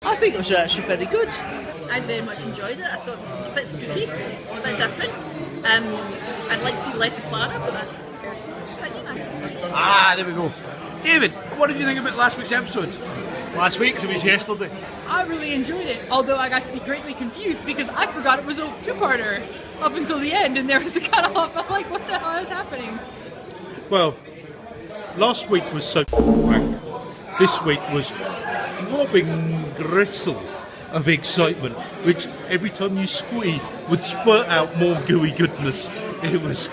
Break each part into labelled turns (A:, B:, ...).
A: I think it was actually very good.
B: I very much enjoyed it. I thought it was a bit spooky, a bit different. I'd like to see less of Clara, but that's personal opinion.
C: There we go. David, what did you think about last week's episode?
D: Last week, 'cause it was yesterday.
E: I really enjoyed it, although I got to be greatly confused because I forgot it was a two-parter up until the end, and there was a cut-off. I'm like, what the hell is happening?
F: Well, last week was so wank. This week was throbbing gristle of excitement, which every time you squeeze would spurt out more gooey goodness. It was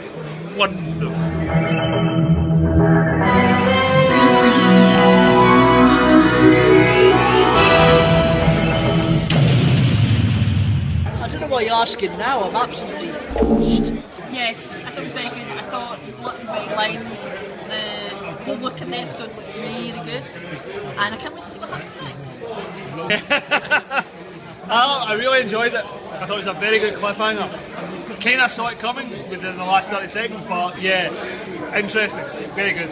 F: wonderful.
A: I don't know why you're asking now. I'm absolutely pissed.
B: Yes, I thought it was very good. I thought there was lots of great lines. The whole look of the episode looked really good, and I can't wait to see what happens next.
D: I really enjoyed it. I thought it was a very good cliffhanger. Kind of saw it coming within the last 30 seconds, but yeah, interesting, very good.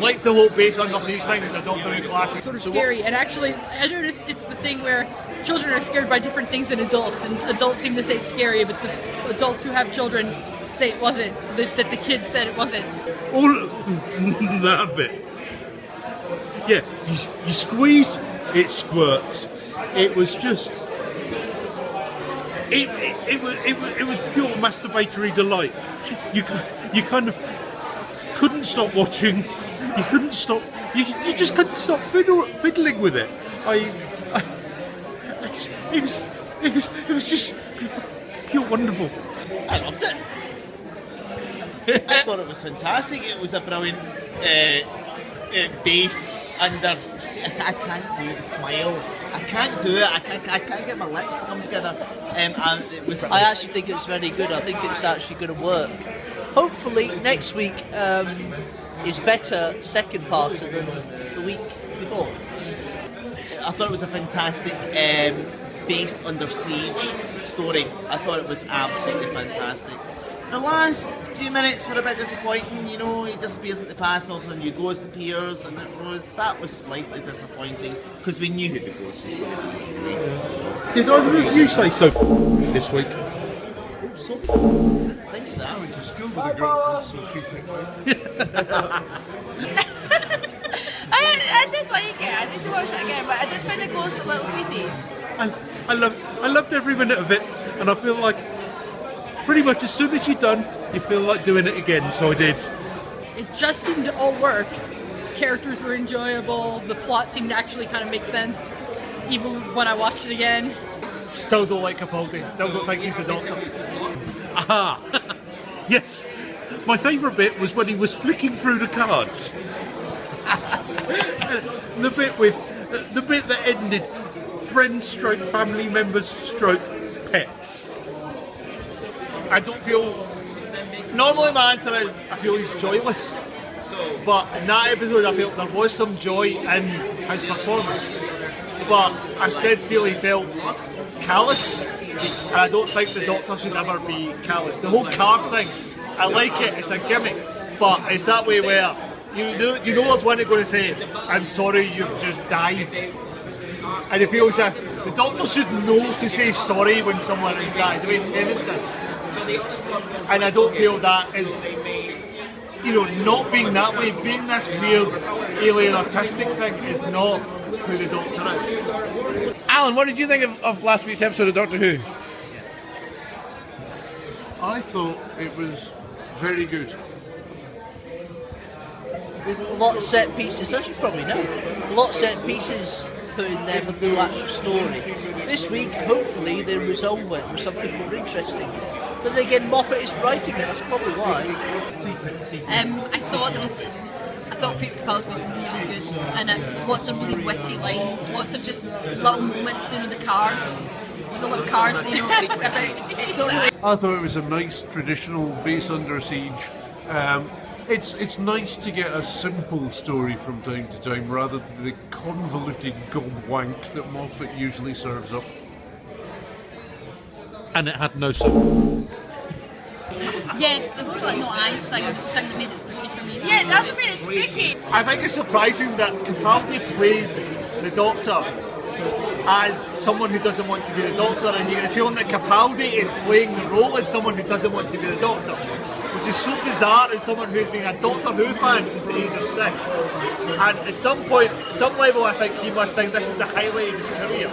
D: Like the whole base on these things, the Doctor Who classic.
E: Sort of scary, and actually, I noticed it's the thing where children are scared by different things than adults, and adults seem to say it's scary, but the adults who have children say it wasn't, that the kids said it wasn't.
F: All that bit. Yeah, you squeeze, it squirts. It was just... It was pure masturbatory delight. You kind of couldn't stop watching. You couldn't stop. You just couldn't stop fiddling with it. It was just pure wonderful.
G: I loved it. I thought it was fantastic. It was a brilliant bass under. I can't do the smile. I can't do it. I can't get my lips to come together. And it was.
A: I actually think it's very good. I think it's actually going to work. Hopefully next week is better second parter than the week before.
G: I thought it was a fantastic base under siege story. I thought it was absolutely fantastic. The last few minutes were a bit disappointing. You know, he disappears at the past, and all of a sudden you ghost appears, and that was slightly disappointing because we knew who the ghost was going to be. So.
F: Did either of you say so this week?
G: So, I think that.
C: I went to school with a girl called Sophie.
H: I did like it. I need to watch it again, but I did find the ghost a little creepy.
F: I loved every minute of it, and I feel like pretty much as soon as you're done, you feel like doing it again. So I did.
E: It just seemed to all work. Characters were enjoyable. The plot seemed to actually kind of make sense, even when I watched it again.
D: Still don't like Capaldi. Still don't think he's the Doctor.
F: Aha! Yes. My favourite bit was when he was flicking through the cards. the bit that ended friends stroke family members stroke pets.
D: I don't feel... Normally my answer is I feel he's joyless. But in that episode I felt there was some joy in his performance. But I did feel he felt callous. And I don't think the Doctor should ever be callous. The whole card thing, I like it, it's a gimmick. But it's that way where you know there's one that's going to say, I'm sorry you've just died. And it feels as if the Doctor should know to say sorry when someone has died, the way Tennant did. And I don't feel that is, not being that way, being this weird alien artistic thing is not who the Doctor is.
C: Alan, what did you think of last week's episode of Doctor Who?
I: I thought it was very good.
A: A lot of set pieces, as you probably know, a lot of set pieces put in there but no actual story. This week, hopefully, they resolve it with something more interesting. But then again, Moffat isn't writing it, that's probably why.
B: I thought Peter Capaldi was really good, and lots of really witty lines, lots of just little moments, the cards, the little cards, it's not really...
I: I thought it was a nice traditional base under siege. It's nice to get a simple story from time to time rather than the convoluted gobwank that Moffat usually serves up.
F: And it had no soul.
B: Yes, the whole no eyes thing was the thing that made it spooky for me.
H: Yeah, that's what made it spooky.
D: I think it's surprising that Capaldi plays the Doctor as someone who doesn't want to be the Doctor, and you get a feeling that Capaldi is playing the role as someone who doesn't want to be the Doctor, which is so bizarre as someone who's been a Doctor Who fan since the age of 6. And at some point, some level, I think he must think this is the highlight of his career,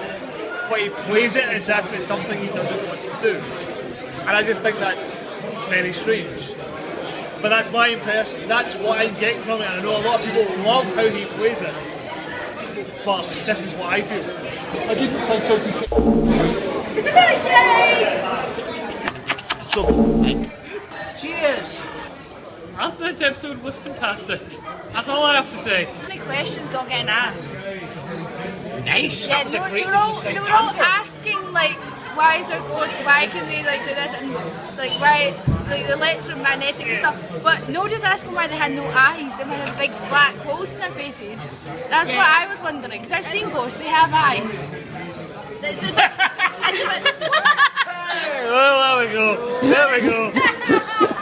D: but he plays it as if it's something he doesn't want to do. And I just think that's very strange. But that's my impression, that's what I'm getting from it, and I know a lot of people love how he plays it. But this is what I feel. I didn't say something.
G: So,
A: Cheers!
J: Last night's episode was fantastic. That's all I have to say.
H: How many questions not getting asked?
J: Nice.
H: Yeah, they were all asking like, why is there ghosts? Why can they like do this? And like why like the electromagnetic stuff? But nobody's asking why they had no eyes and they had big black holes in their faces. That's what I was wondering because I've seen ghosts. They have eyes.
B: It's a bit.
D: Well, there we go. There we go.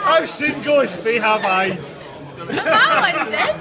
D: I've seen ghosts, they have eyes.
H: Alan did.